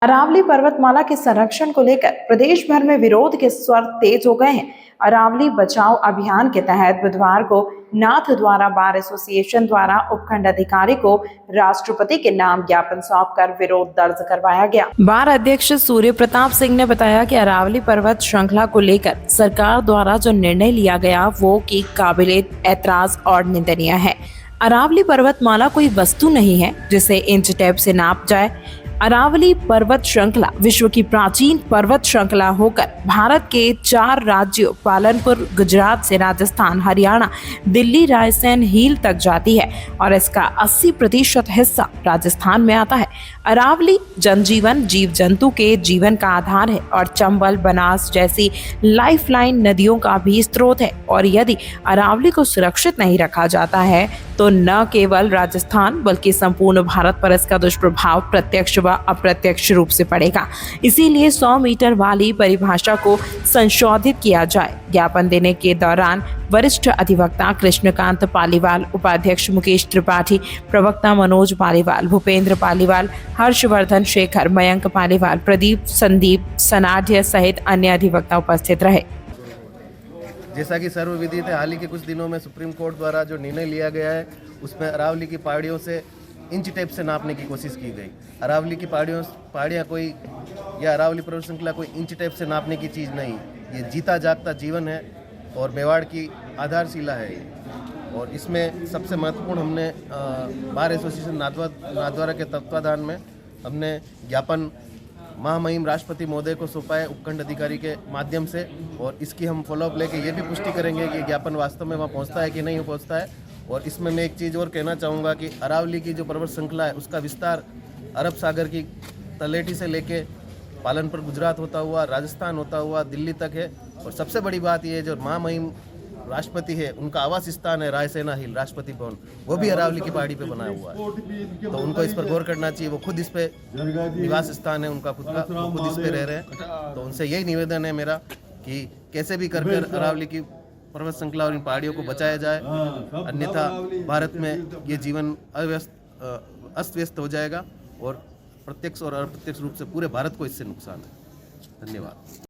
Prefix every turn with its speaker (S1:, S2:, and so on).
S1: अरावली पर्वतमाला के संरक्षण को लेकर प्रदेश भर में विरोध के स्वर तेज हो गए हैं। अरावली बचाओ अभियान के तहत बुधवार को नाथ द्वारा बार एसोसिएशन द्वारा उपखंड अधिकारी को राष्ट्रपति के नाम ज्ञापन सौंपकर विरोध दर्ज करवाया गया। बार अध्यक्ष सूर्य प्रताप सिंह ने बताया कि अरावली पर्वत श्रृंखला को लेकर सरकार द्वारा जो निर्णय लिया गया वो कि काबिले एतराज और निंदनीय है। अरावली पर्वतमाला कोई वस्तु नहीं है जिसे इंच टेप से नाप जाए। अरावली पर्वत श्रृंखला विश्व की प्राचीन पर्वत श्रृंखला होकर भारत के 4 राज्यों पालनपुर, गुजरात से राजस्थान, हरियाणा, दिल्ली, रायसेन हिल तक जाती है और इसका 80% हिस्सा राजस्थान में आता है। अरावली जनजीवन, जीव जंतु के जीवन का आधार है और चंबल, बनास जैसी लाइफलाइन नदियों का भी स्रोत है और यदि अरावली को सुरक्षित नहीं रखा जाता है तो न केवल राजस्थान बल्कि संपूर्ण भारत पर इसका दुष्प्रभाव प्रत्यक्ष व अप्रत्यक्ष रूप से पड़ेगा। इसीलिए 100 मीटर वाली परिभाषा को संशोधित किया जाए। ज्ञापन देने के दौरान वरिष्ठ अधिवक्ता कृष्णकांत पालीवाल, उपाध्यक्ष मुकेश त्रिपाठी, प्रवक्ता मनोज पालीवाल, भूपेंद्र पालीवाल, हर्षवर्धन शेखर, मयंक पालीवाल, प्रदीप, संदीप सनाढ्य सहित अन्य अधिवक्ता उपस्थित रहे।
S2: जैसा कि सर्वविदित है, हाल ही के कुछ दिनों में सुप्रीम कोर्ट द्वारा जो निर्णय लिया गया है उसमें अरावली की पहाड़ियों से इंच टेप से नापने की कोशिश की गई। अरावली की पहाड़ियाँ कोई या अरावली पर्वत श्रृंखला कोई इंच टेप से नापने की चीज़ नहीं, ये जीता जागता जीवन है और मेवाड़ की आधारशिला है ये। और इसमें सबसे महत्वपूर्ण हमने बार एसोसिएशन नाथद्वारा के तत्वाधान में हमने ज्ञापन महामहिम राष्ट्रपति महोदय को सौंपा है उपखंड अधिकारी के माध्यम से और इसकी हम फॉलोअप लेके ये भी पुष्टि करेंगे कि ज्ञापन वास्तव में वहाँ पहुँचता है कि नहीं पहुँचता है। और इसमें मैं एक चीज़ और कहना चाहूँगा कि अरावली की जो पर्वत श्रृंखला है उसका विस्तार अरब सागर की तलेटी से लेके पालनपुर, गुजरात होता हुआ, राजस्थान होता हुआ दिल्ली तक है। और सबसे बड़ी बात यह है जो महामहिम राष्ट्रपति है उनका आवास स्थान है रायसेना हिल राष्ट्रपति भवन, वो भी अरावली की पहाड़ी पे बनाया हुआ है। तो उनको इस पर गौर करना चाहिए। वो खुद इस पे निवास स्थान है उनका खुद का, वो खुद इस पे रह रहे हैं। तो उनसे यही निवेदन है मेरा कि कैसे भी कर अरावली की पर्वत श्रृंखला और इन पहाड़ियों को बचाया जाए, अन्यथा भारत में ये जीवन अस्त व्यस्त हो जाएगा और प्रत्यक्ष और अप्रत्यक्ष रूप से पूरे भारत को इससे नुकसान है। धन्यवाद।